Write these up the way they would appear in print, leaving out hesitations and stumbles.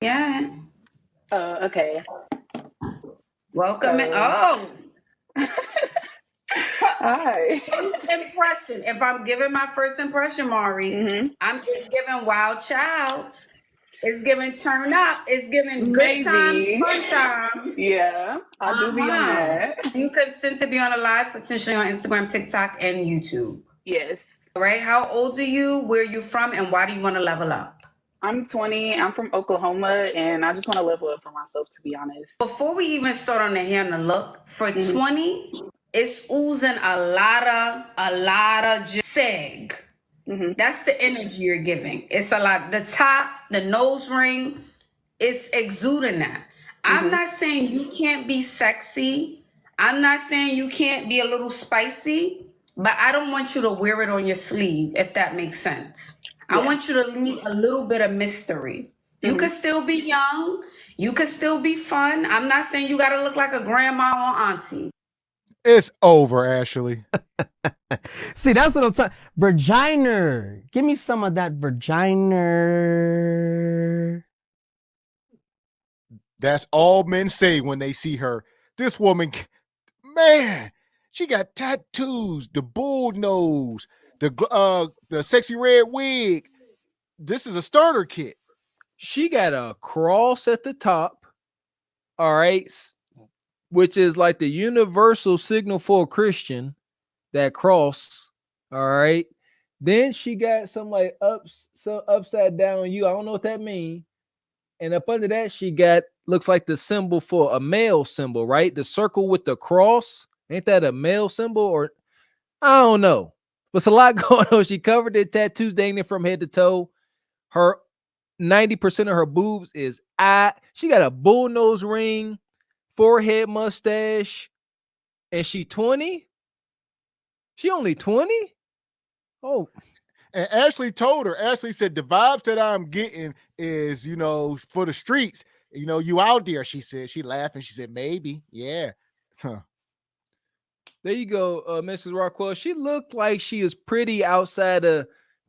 Yeah. Okay. Welcome. So, Oh, hi. impression. If I'm giving my first impression, Mari, hmm I'm just giving wild child. It's giving turn up. It's giving good times, Maybe. fun time. Yeah, I do be on Uh-huh. that. You consent to be on a live, potentially on Instagram, TikTok, and YouTube. Yes. All right. How old are you? Where are you from? And why do you want to level up? I'm 20. I'm from Oklahoma, and I just want to level up for myself, to be honest. Before we even start on the hair and the look, for hmm 20, it's oozing a lot of seg. hmm That's the energy you're giving. It's a lot. The top, the nose ring, it's exuding that. I'm hmm not saying you can't be sexy. I'm not saying you can't be a little spicy, but I don't want you to wear it on your sleeve, if that makes sense. I Yeah. want you to leave a little bit of mystery. You hmm could still be young. You could still be fun. I'm not saying you got to look like a grandma or auntie. It's over, Ashley. See, that's what I'm talking. Virginer. Give me some of that virginer. That's all men say when they see her. This woman, man, she got tattoos, the bull nose, the sexy red wig. This is a starter kit. She got a cross at the top, all right, which is like the universal signal for a Christian, that cross, all right. Then she got some like some upside down U. I don't know what that means. And up under that, she got looks like the symbol for a male symbol, right? The circle with the cross. Ain't that a male symbol? Or I don't know. But it's a lot going on. She covered the tattoos dangling from head to toe. Her 90% of her boobs is she got a bull nose ring, forehead mustache, and she 20. She only 20. Oh, And Ashley told her, Ashley said, the vibes that I'm getting is, for the streets. You out there, she said. She laughed and she said, maybe. Yeah. Huh. there you go, Mrs. Rockwell. She looked like she is pretty outside of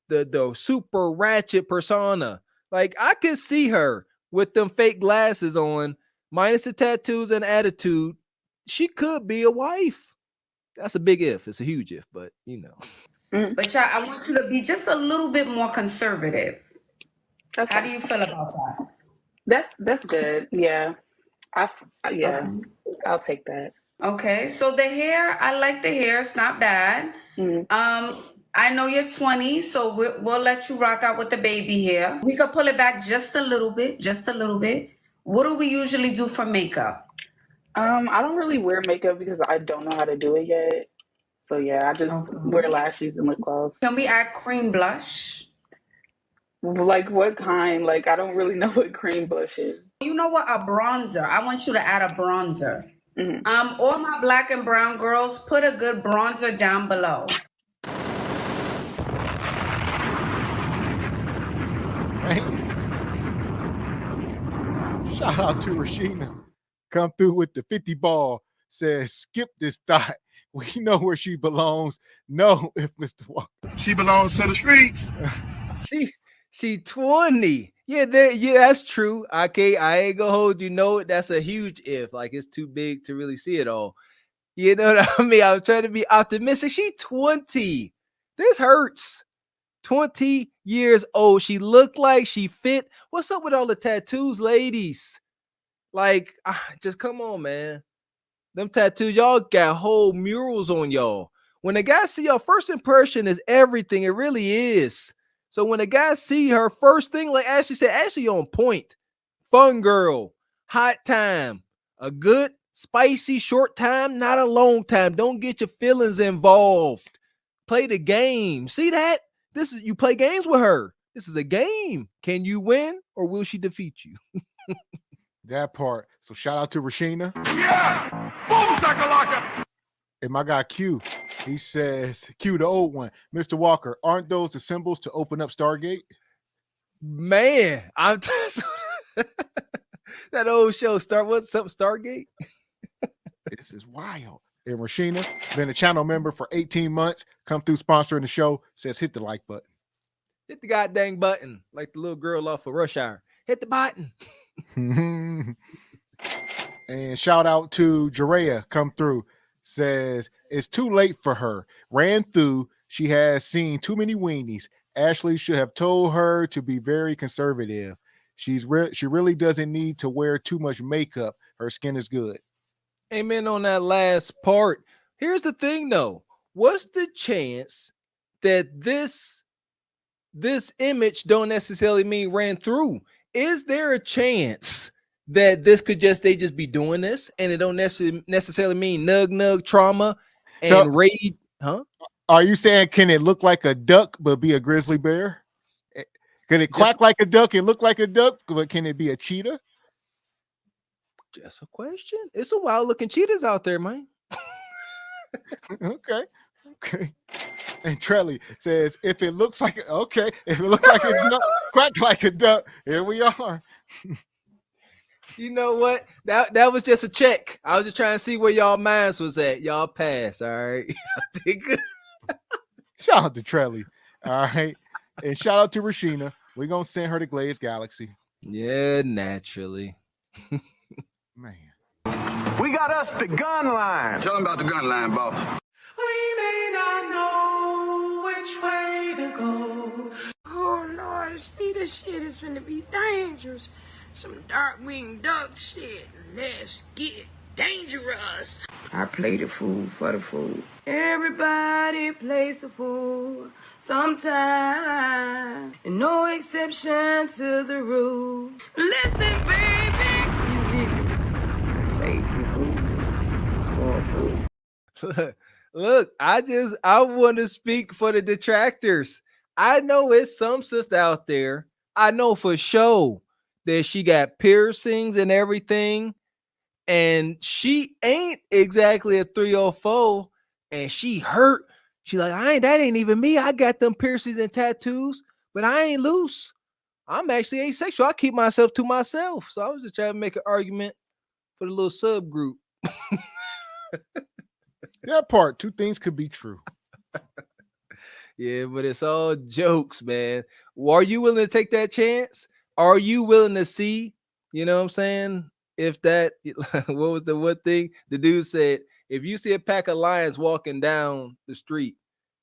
the super ratchet persona. Like I could see her with them fake glasses on, minus the tattoos and attitude. She could be a wife. That's a big if. It's a huge if, but hmm But y'all, I want you to be just a little bit more conservative. How Okay. do you feel about that? That's good. Yeah. I yeah. Okay. I'll take that. Okay, so the hair, I like the hair. It's not bad. hmm I know you're 20, so we'll let you rock out with the baby hair. We could pull it back just a little bit, just a little bit. What do we usually do for makeup? I don't really wear makeup because I don't know how to do it yet. So yeah, I just wear Okay. lashes and lip gloss. Can we add cream blush? Like what kind? Like I don't really know what cream blush is. You know what? A bronzer. I want you to add a bronzer. hmm All my black and brown girls, put a good bronzer down below. Man. Shout out to Rashina. Come through with the 50 ball. Says, skip this thought. We know where she belongs. No, if Mr. Walker. She belongs to the streets. she 20. Yeah, that's true. Okay, I ain't gonna hold you. No, that's a huge if. Like it's too big to really see it all. You know what I mean? I'm trying to be optimistic. She 20. This hurts. 20 years old. She looked like she fit. What's up with all the tattoos, ladies? Like, just come on, man. Them tattoos, y'all got whole murals on y'all. When a guy see your first impression is everything. It really is. So when a guy see her first thing, like Ashley said, Ashley on point. Fun girl. Hot time. A good, spicy, short time, not a long time. Don't get your feelings involved. Play the game. See that? You play games with her. This is a game. Can you win or will she defeat you? That part. So shout out to Rashina. Yeah! Boom, shakalaka! And my guy Q, he says, Q, the old one, Mr. Walker, aren't those the symbols to open up Stargate? Man, I'm that old show. What's up, Stargate? This is wild. And Rashina, been a channel member for 18 months, come through sponsoring the show, says hit the like button. Hit the goddamn button, like the little girl off of Rush Hour. Hit the button. And shout out to Jerea, come through. Says it's too late for her. Ran through. She has seen too many weenies. Ashley should have told her to be very conservative. She really doesn't need to wear too much makeup. Her skin is good. Amen on that last part. Here's the thing though. What's the chance that this image don't necessarily mean ran through? Is there a chance that this could they just be doing this and it don't necessarily mean nug trauma and raid? Huh? Are you saying can it look like a duck but be a grizzly bear? Can it quack like a duck and look like a duck, but can it be a cheetah? Just a question. It's a wild looking cheetahs out there, man. Okay. And Trelly says, if it looks like a duck, quack like a duck, here we are. You know what? That was just a check. I was just trying to see where y'all minds was at. Y'all pass, all right? Shout out to Trelly, all right? And shout out to Rashina. We're going to send her to Glaze Galaxy. Yeah, naturally. Man. We got us the gun line. Tell them about the gun line, boss. We may not know which way to go. Oh Lord, see, this shit is gonna be dangerous. Some dark-winged duck shit. Let's get dangerous. I play the fool for the fool. Everybody plays the fool sometime, and no exception to the rule. Listen, baby, I played the fool for a fool. Look, I want to speak for the detractors. I know it's some sister out there. I know for sure that she got piercings and everything, and she ain't exactly a 304, and she hurt. She like, that ain't even me. I got them piercings and tattoos, but I ain't loose. I'm actually asexual. I keep myself to myself. So I was just trying to make an argument for the little subgroup. That part, two things could be true. Yeah, but it's all jokes, man. Are you willing to take that chance? Are you willing to see, you know what I'm saying? If that, what was the one thing the dude said? If you see a pack of lions walking down the street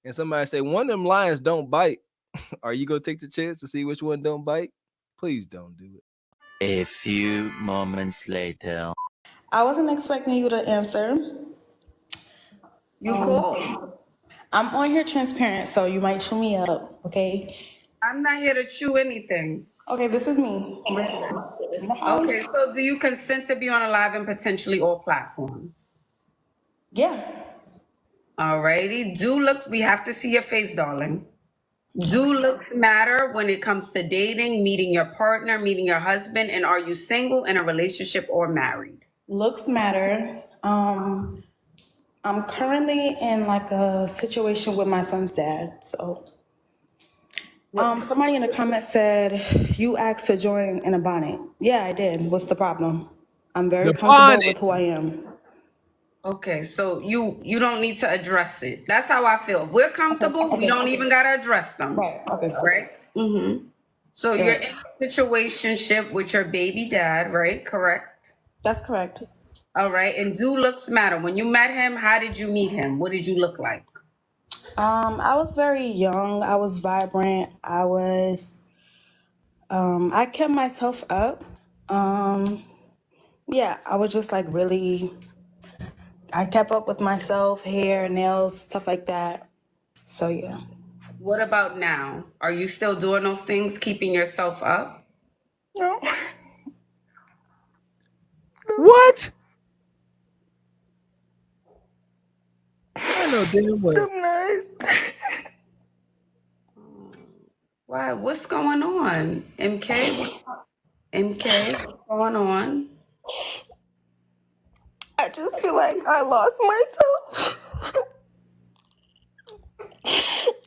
and somebody say, one of them lions don't bite, are you going to take the chance to see which one don't bite? Please don't do it. A few moments later. I wasn't expecting you to answer. You cool. I'm on here transparent, so you might chew me up, okay? I'm not here to chew anything. Okay, this is me. Okay, so do you consent to be on a live and potentially all platforms? Yeah. Alrighty. We have to see your face, darling. Do looks matter when it comes to dating, meeting your partner, meeting your husband, and are you single, in a relationship, or married? Looks matter. I'm currently in like a situation with my son's dad. So somebody in the comments said you asked to join in a bonnet. Yeah, I did. What's the problem? I'm very comfortable with who I am. Okay, so you don't need to address it. That's how I feel. If we're comfortable, we don't even gotta address them. Right. Okay. Right? Mm-hmm. So you're in a situationship with your baby dad, right? Correct? That's correct. All right. And do looks matter. When you met him, how did you meet him? What did you look like? I was very young. I was vibrant. I kept myself up. Yeah, I was just like really, I kept up with myself, hair, nails, stuff like that. So yeah. What about now? Are you still doing those things, keeping yourself up? No. What? I know damn well. I'm not. Why? What's going on? MK, what's going on? I just feel like I lost myself.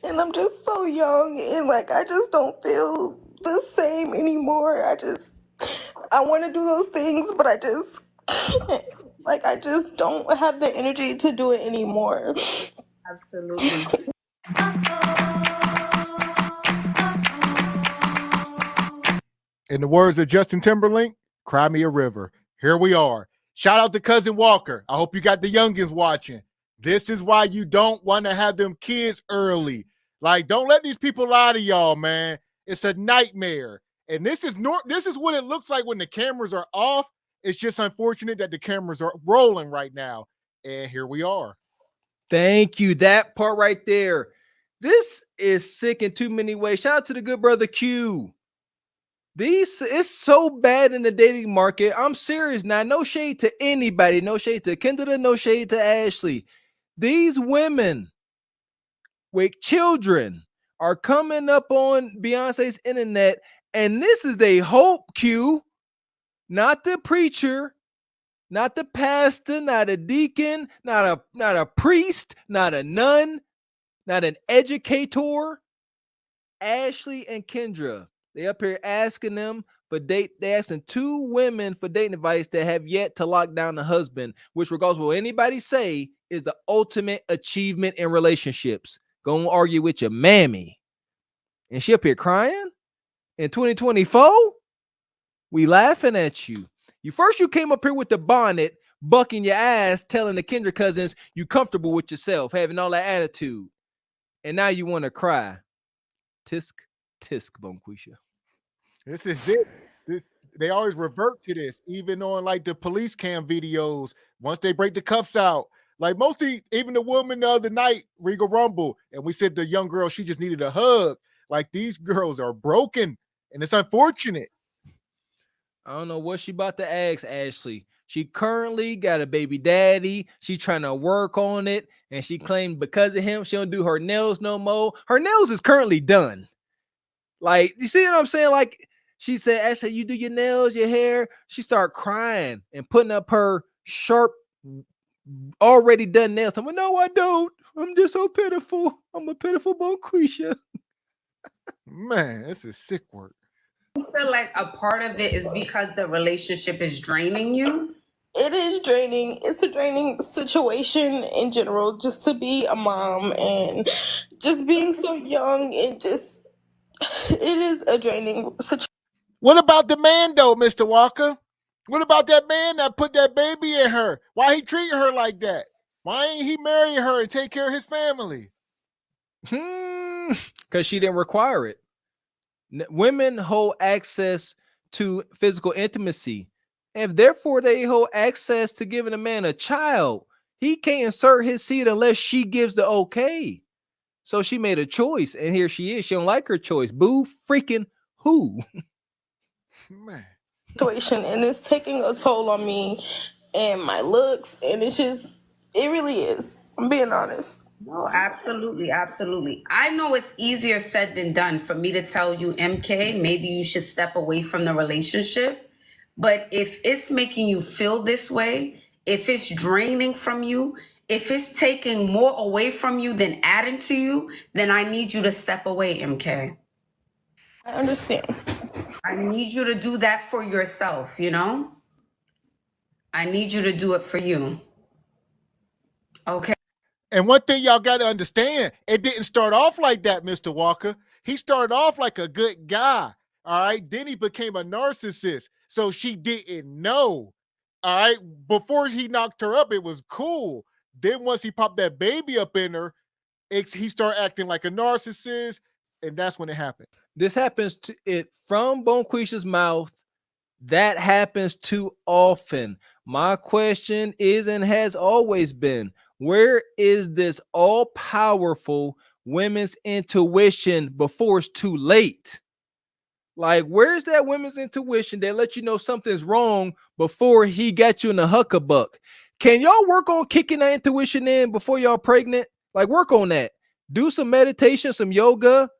And I'm just so young and like I just don't feel the same anymore. I want to do those things, but I just can't. Like I just don't have the energy to do it anymore. Absolutely. In the words of Justin Timberlake, Cry me a river. Here we are. Shout out to Cousin Walker. I hope you got the youngins watching. This is why you don't want to have them kids early. Like, don't let these people lie to y'all, man. It's a nightmare. And this is what it looks like when the cameras are off. It's just unfortunate that the cameras are rolling right now. And here we are. Thank you. That part right there. This is sick in too many ways. Shout out to the good brother Q. It's so bad in the dating market. I'm serious now. No shade to anybody. No shade to Kendra. No shade to Ashley. These women with children are coming up on Beyonce's internet, and this is their hope, Q. Not the preacher, not the pastor, not a deacon, not a priest, not a nun, not an educator. Ashley and Kendra, they up here asking them for date. They asking two women for dating advice that have yet to lock down a husband, which, regardless of what anybody say, is the ultimate achievement in relationships. Go and argue with your mammy. And she up here crying in 2024. We laughing at you. You came up here with the bonnet, bucking your ass, telling the Kendra cousins you comfortable with yourself, having all that attitude. And now you want to cry. Tisk, Bonquisha. This is it. They always revert to this, even on like the police cam videos. Once they break the cuffs out, like mostly, even the woman the other night, Regal Rumble, and we said the young girl, she just needed a hug. Like, these girls are broken, and it's unfortunate. I don't know what she about to ask Ashley. She currently got a baby daddy. She trying to work on it, and she claimed because of him, she don't do her nails no more. Her nails is currently done. Like, you see what I'm saying? Like, she said, Ashley, you do your nails, your hair. She started crying and putting up her sharp, already done nails. I'm like, no, I don't. I'm just so pitiful. I'm a pitiful Bonquisha. Man, this is sick work. I feel like a part of it is because the relationship is draining you. It is draining. It's a draining situation in general, just to be a mom and just being so young and just, it is a draining situation. What about the man, though, Mr. Walker? What about that man that put that baby in her? Why he treating her like that? Why ain't he marry her and take care of his family? Because she didn't require it. Women hold access to physical intimacy, and therefore they hold access to giving a man a child. He can't insert his seed unless she gives the okay. So she made a choice, and here she is. She don't like her choice. Boo freaking who? Man. Situation, and it's taking a toll on me and my looks, and it's just, it really is. I'm being honest. No, absolutely, absolutely. I know it's easier said than done for me to tell you, MK, maybe you should step away from the relationship. But if it's making you feel this way, if it's draining from you, if it's taking more away from you than adding to you, then I need you to step away, MK. I understand. I need you to do that for yourself, you know? I need you to do it for you. Okay. And one thing y'all got to understand, it didn't start off like that, Mr. Walker. He started off like a good guy, all right? Then he became a narcissist, so she didn't know, all right? Before he knocked her up, it was cool. Then once he popped that baby up in her, he started acting like a narcissist, and that's when it happened. This happens to it from Bonquisha's mouth. That happens too often. My question is and has always been, where is this all-powerful women's intuition before it's too late? Like, where's that women's intuition that let you know something's wrong before he got you in the huckabuck? Can y'all work on kicking that intuition in before y'all pregnant? Like, work on that. Do some meditation, some yoga.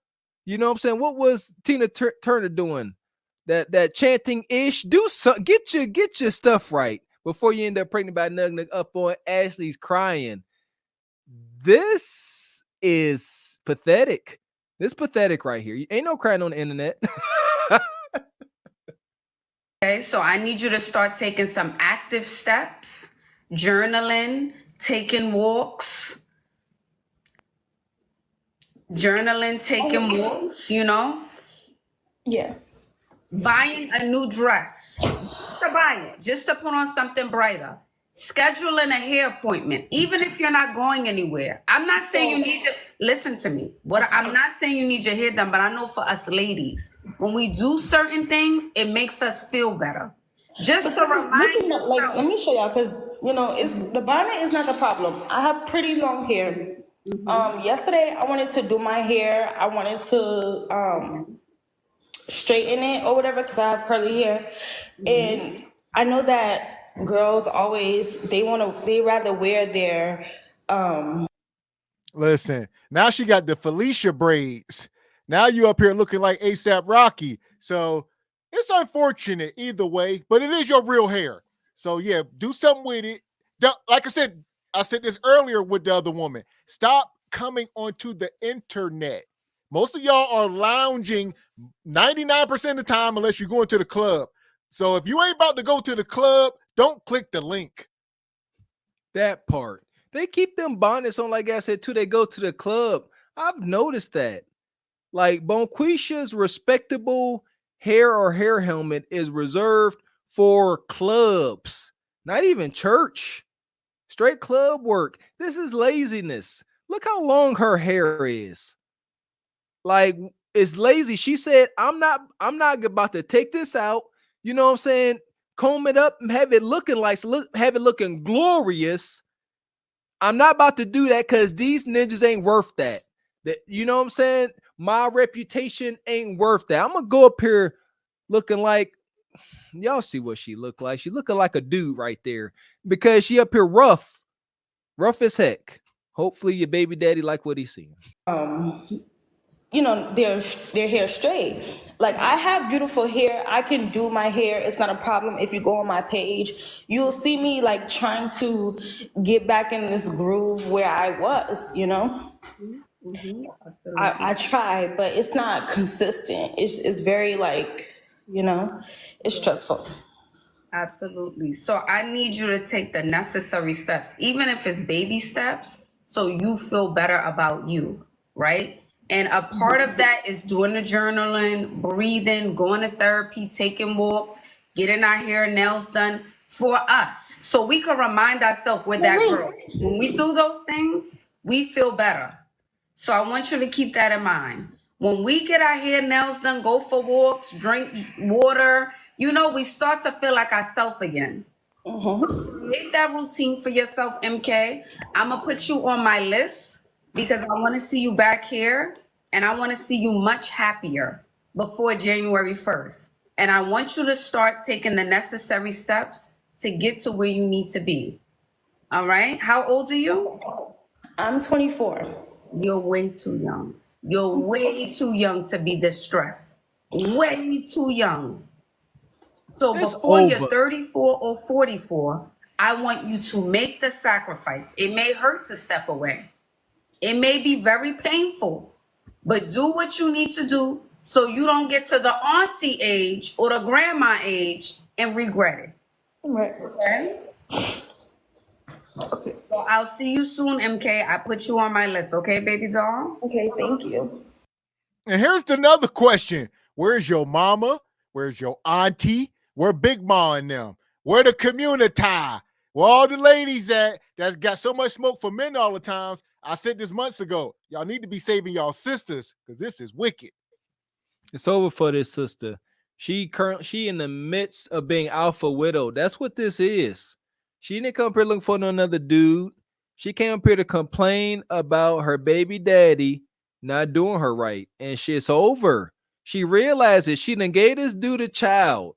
You know what I'm saying? What was Tina Turner doing? That chanting ish. Do some, get your stuff right before you end up pregnant by nug up on Ashley's crying. This is pathetic. This is pathetic right here. Ain't no crying on the internet. Okay, so I need you to start taking some active steps, journaling, taking walks, Yeah. buying a new dress. to buy it, just to put on something brighter. Scheduling a hair appointment, even if you're not going anywhere. I'm not saying you need listen to me. I'm not saying you need your hair done, but I know for us ladies, when we do certain things, it makes us feel better. Just to remind you, like, let me show y'all, because it's the bonnet is not the problem. I have pretty long hair. Yesterday I wanted to do my hair. I wanted to straighten it or whatever because I have curly hair, and I know that girls always they rather wear their Listen, now she got the Felicia braids. Now you up here looking like ASAP Rocky. So it's unfortunate either way, but it is your real hair. So yeah, do something with it. Like I said this earlier with the other woman. Stop coming onto the internet. Most of y'all are lounging 99% of the time unless you're going to the club. So if you ain't about to go to the club, don't click the link. That part. They keep them bonnets on, like I said, too. They go to the club. I've noticed that. Like Bonquisha's respectable hair or hair helmet is reserved for clubs, not even church. Straight club work. This is laziness. Look how long her hair is. Like, it's lazy. She said, I'm not about to take this out. You know what I'm saying? Comb it up and have it looking have it looking glorious. I'm not about to do that because these ninjas ain't worth that. You know what I'm saying? My reputation ain't worth that. I'm gonna go up here looking like, y'all see what she look like. She looking like a dude right there because she up here rough as heck. Hopefully your baby daddy like what he's seeing. their hair straight. Like, I have beautiful hair. I can do my hair. It's not a problem. If you go on my page, you'll see me like trying to get back in this groove where I was, I try, but it's not consistent. It's very like, it's stressful. absolutely. So I need you to take the necessary steps, even if it's baby steps, so you feel better about you, right? And a part of that is doing the journaling, breathing, going to therapy, taking walks, getting our hair and nails done for us. So we can remind ourselves we're that girl. When we do those things, we feel better. So I want you to keep that in mind. When we get our hair, nails done, go for walks, drink water, we start to feel like ourselves again. Create that routine for yourself, MK. I'm going to put you on my list because I want to see you back here and I want to see you much happier before January 1st. And I want you to start taking the necessary steps to get to where you need to be. All right? How old are you? I'm 24. You're way too young. You're way too young to be distressed. Way too young. So before you're 34 or 44, I want you to make the sacrifice. It may hurt to step away. It may be very painful, but do what you need to do so you don't get to the auntie age or the grandma age and regret it. Right. Okay? Okay. So I'll see you soon, MK. I put you on my list, okay, baby doll? Okay, thank you. And here's another question. Where's your mama? Where's your auntie? Where Big Ma and them? Where the community? Where all the ladies at that's got so much smoke for men all the times? I said this months ago. Y'all need to be saving y'all sisters because this is wicked. It's over for this sister. She in the midst of being alpha widow. That's what this is. She didn't come up here looking for another dude. She came up here to complain about her baby daddy not doing her right. And shit's over. She realizes she done gave this dude a child.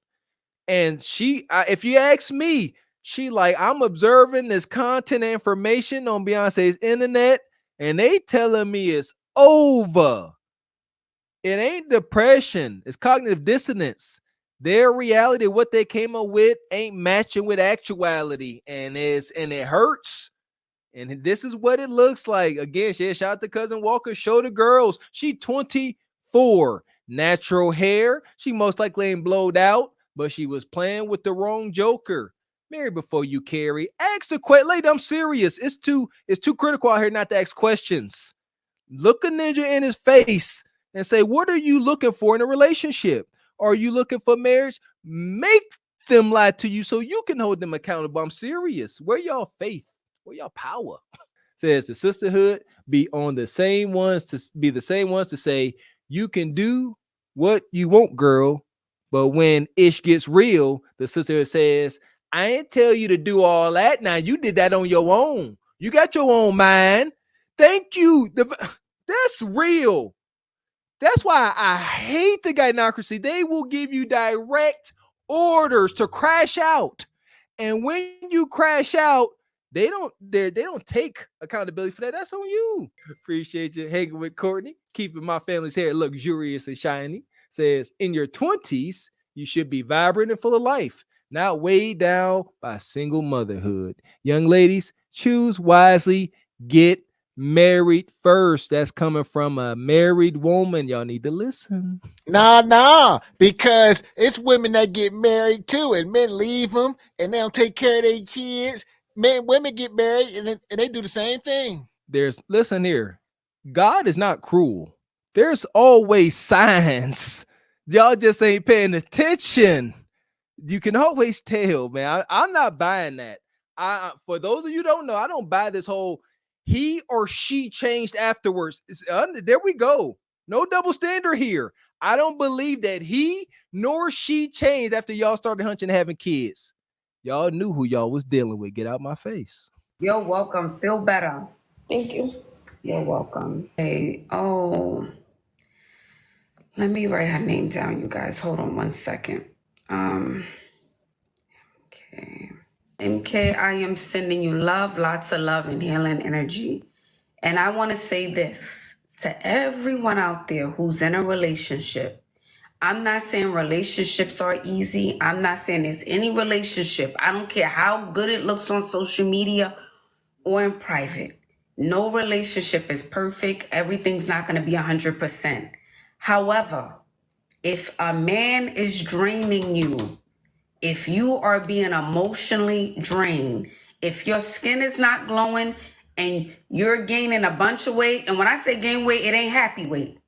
And if you ask me, she like, I'm observing this content and information on Beyonce's internet, and they telling me it's over. It ain't depression. It's cognitive dissonance. Their reality, what they came up with, ain't matching with actuality, and it hurts. And this is what it looks like. Again, she shout out to Cousin Walker. Show the girls. She 24, natural hair. She most likely ain't blowed out, but she was playing with the wrong joker. Marry before you carry. Ask a question. Lady, I'm serious. It's too critical out here not to ask questions. Look a ninja in his face and say, what are you looking for in a relationship? Are you looking for marriage? Make them lie to you so you can hold them accountable. I'm serious. Where y'all faith? Where y'all power? Says the sisterhood be the same ones to say you can do what you want, girl. But when ish gets real, the sisterhood says, I ain't tell you to do all that. Now you did that on your own. You got your own mind. Thank you. That's real. That's why I hate the gynocracy. They will give you direct orders to crash out. And when you crash out, they don't take accountability for that. That's on you. Appreciate you hanging with Courtney, keeping my family's hair luxurious and shiny. Says in your 20s, you should be vibrant and full of life, not weighed down by single motherhood. Young ladies, choose wisely, get married first. That's coming from a married woman. Y'all need to listen. Nah, because it's women that get married too, and men leave them and they don't take care of their kids. Women get married and they do the same thing. Listen here, God is not cruel. There's always signs. Y'all just ain't paying attention. You can always tell, man. I'm not buying that. For those of you who don't know, I don't buy this whole he or she changed afterwards. There we go. No double standard here. I don't believe that he nor she changed after y'all started hunching and having kids. Y'all knew who y'all was dealing with. Get out my face. You're welcome. Feel better. Thank you. You're welcome. Hey, let me write her name down, you guys. Hold on one second. Okay. MK, I am sending you love, lots of love and healing energy. And I want to say this to everyone out there who's in a relationship. I'm not saying relationships are easy. I'm not saying there's any relationship. I don't care how good it looks on social media or in private. No relationship is perfect. Everything's not going to be 100%. However, if a man is draining you, if you are being emotionally drained, if your skin is not glowing and you're gaining a bunch of weight, and when I say gain weight, it ain't happy weight,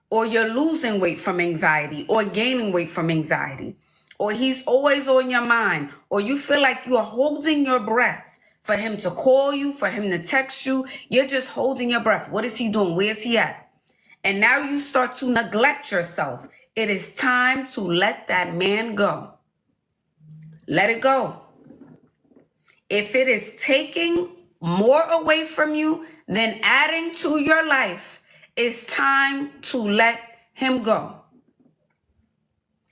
or you're losing weight from anxiety or gaining weight from anxiety, or he's always on your mind, or you feel like you're holding your breath for him to call you, for him to text you, you're just holding your breath. What is he doing? Where's he at? And now you start to neglect yourself. It is time to let that man go. Let it go. If it is taking more away from you than adding to your life, it's time to let him go.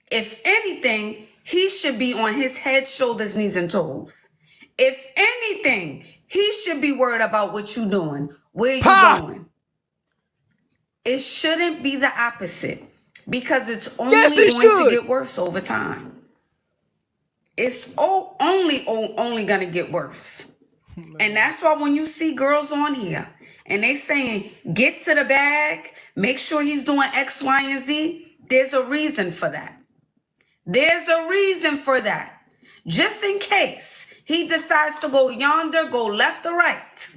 If anything, he should be on his head, shoulders, knees, and toes. If anything, he should be worried about what you're doing, where you're going. It shouldn't be the opposite, because it's only going to get worse over time. It's only going to get worse. And that's why when you see girls on here and they saying, get to the bag, make sure he's doing X, Y, and Z, there's a reason for that. There's a reason for that. Just in case he decides to go yonder, go left or right.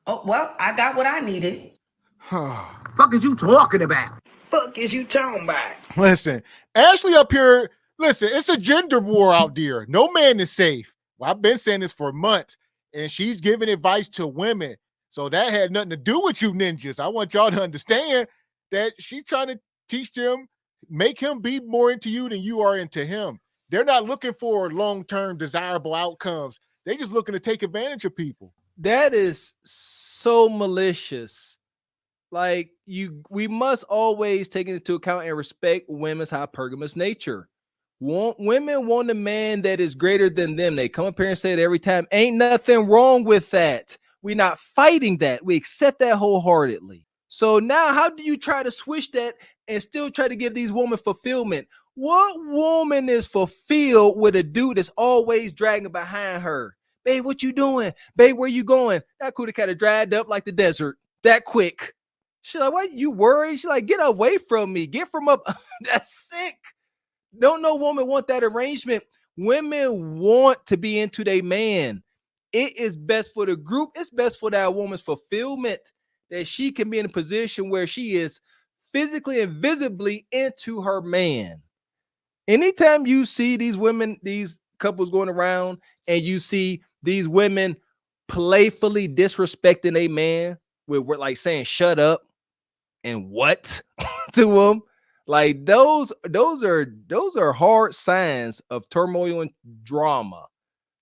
Oh, well, I got what I needed. Fuck is you talking about? Fuck is you talking about? Listen, Ashley up here, listen, it's a gender war out there. No man is safe. Well, I've been saying this for months, and she's giving advice to women. So that had nothing to do with you ninjas. I want y'all to understand that she's trying to teach them, make him be more into you than you are into him. They're not looking for long-term desirable outcomes. They're just looking to take advantage of people. That is so malicious. Like, we must always take into account and respect women's hypergamous nature. Women want a man that is greater than them. They come up here and say it every time. Ain't nothing wrong with that. We're not fighting that. We accept that wholeheartedly. So now how do you try to switch that and still try to give these women fulfillment? What woman is fulfilled with a dude that's always dragging behind her? Babe, what you doing? Babe, where you going? That cootie kind of dried up like the desert that quick. She's like, why you worried? She's like, get away from me. Get from up. That's sick. Don't no woman want that arrangement. Women want to be into their man. It is best for the group. It's best for that woman's fulfillment, that she can be in a position where she is physically and visibly into her man. Anytime you see these women, these couples going around, and you see these women playfully disrespecting a man with like saying "shut up" and "what" to him, like those are hard signs of turmoil and drama.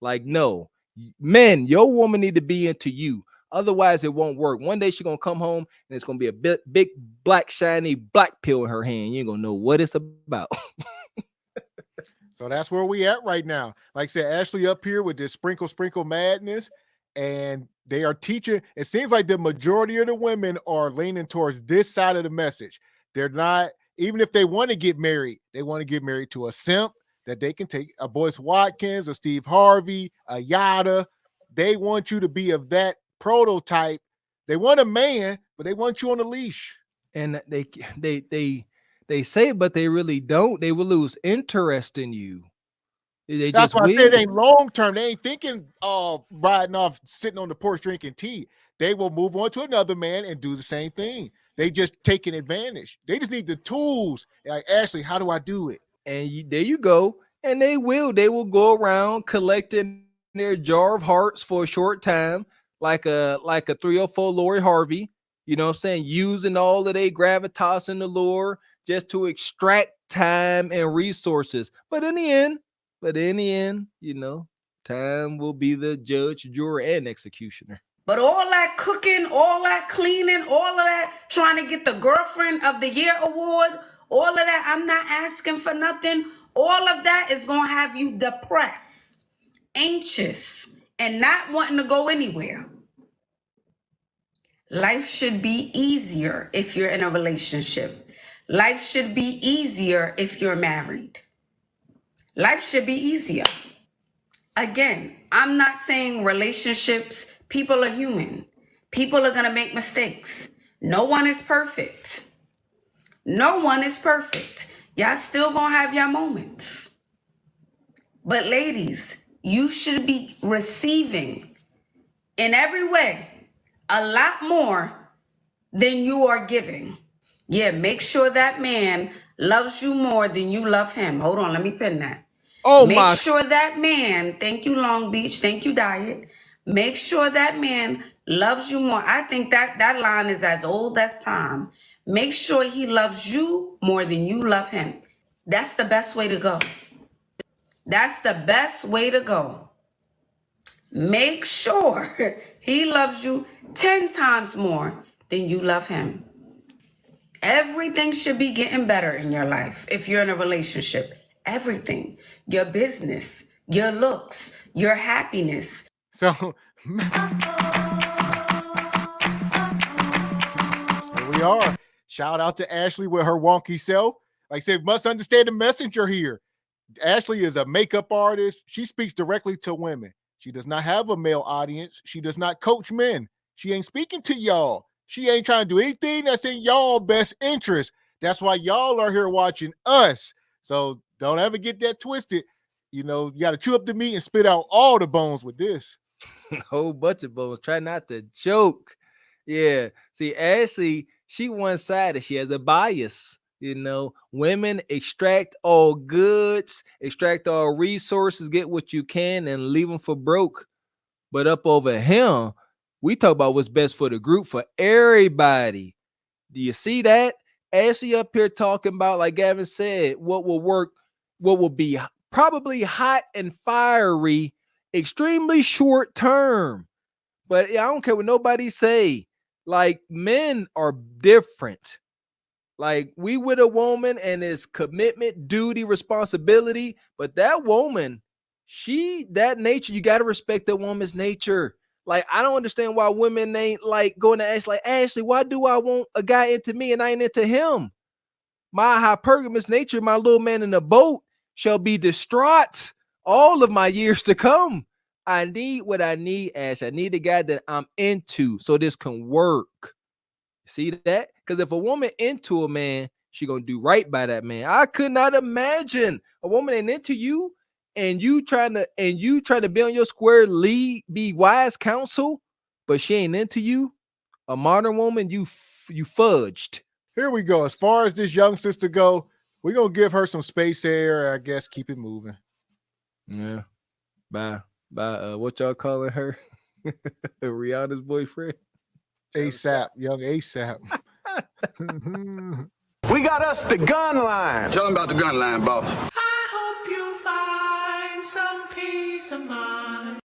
Like, no, men, your woman need to be into you. Otherwise, it won't work. One day she's gonna come home and it's gonna be a big black shiny black pill in her hand. You ain't gonna know what it's about. So that's where we at right now. Like I said, Ashley up here with this sprinkle madness, and they are teaching. It seems like the majority of the women are leaning towards this side of the message. They're not, even if they want to get married, they want to get married to a simp that they can take, a Boyce Watkins, a Steve Harvey, a Yada. They want you to be of that prototype. They want a man, but they want you on a leash. And they say it, but they really don't. They will lose interest in you. That's why I say it ain't long term. They ain't thinking riding off, sitting on the porch drinking tea. They will move on to another man and do the same thing. They just taking advantage. They just need the tools. Like, Ashley, how do I do it? And there you go. And they will go around collecting their jar of hearts for a short time, like a 304 Lori Harvey. You know what I'm saying? Using all of their gravitas and allure just to extract time and resources. But in the end, you know, time will be the judge, juror, and executioner. But all that cooking, all that cleaning, all of that trying to get the Girlfriend of the Year award, all of that, I'm not asking for nothing. All of that is going to have you depressed, anxious, and not wanting to go anywhere. Life should be easier if you're in a relationship. Life should be easier if you're married. Life should be easier. Again, I'm not saying relationships, people are human. People are going to make mistakes. No one is perfect. No one is perfect. Y'all still going to have your moments. But ladies, you should be receiving in every way a lot more than you are giving. Yeah, make sure that man loves you more than you love him. Hold on, let me pin that. Oh, make sure that man, thank you Long Beach, thank you Diet. Make sure that man loves you more. I think that line is as old as time. Make sure he loves you more than you love him. That's the best way to go. That's the best way to go. Make sure he loves you 10 times more than you love him. Everything should be getting better in your life if you're in a relationship. Everything. Your business, your looks, your happiness. So here we are. Shout out to Ashley with her wonky self. Like I said, must understand the messenger here. Ashley is a makeup artist. She speaks directly to women. She does not have a male audience. She does not coach men. She ain't speaking to y'all. She ain't trying to do anything that's in y'all best interest. That's why y'all are here watching us. So don't ever get that twisted. You know, you got to chew up the meat and spit out all the bones with this. A whole bunch of bones. Try not to joke. Yeah. See, Ashley, she one-sided. She has a bias. You know, women extract all goods, extract all resources, get what you can, and leave them for broke. But up over here, we talk about what's best for the group, for everybody. Do you see that? Ashley up here talking about, like Gavin said, what will work, what will be probably hot and fiery, extremely short term. But I don't care what nobody say. Like, men are different. Like, we with a woman and it's commitment, duty, responsibility. But that woman, that nature, you got to respect that woman's nature. Like, I don't understand why women ain't like going to Ashley, like, Ashley, why do I want a guy into me and I ain't into him? My hypergamous nature, my little man in the boat, shall be distraught all of my years to come. I need what I need, Ash. I need a guy that I'm into so this can work. See that? Because if a woman into a man, she gonna do right by that man. I could not imagine a woman ain't into you and you trying to be on your square, lead, be wise counsel, but she ain't into you. A modern woman, you fudged. Here we go. As far as this young sister go, We're gonna give her some space air. I guess keep it moving. Yeah. By what y'all calling her? Rihanna's boyfriend? ASAP, young ASAP. We got us the gun line. Tell him about the gun line, boss. I hope you find some peace of mind.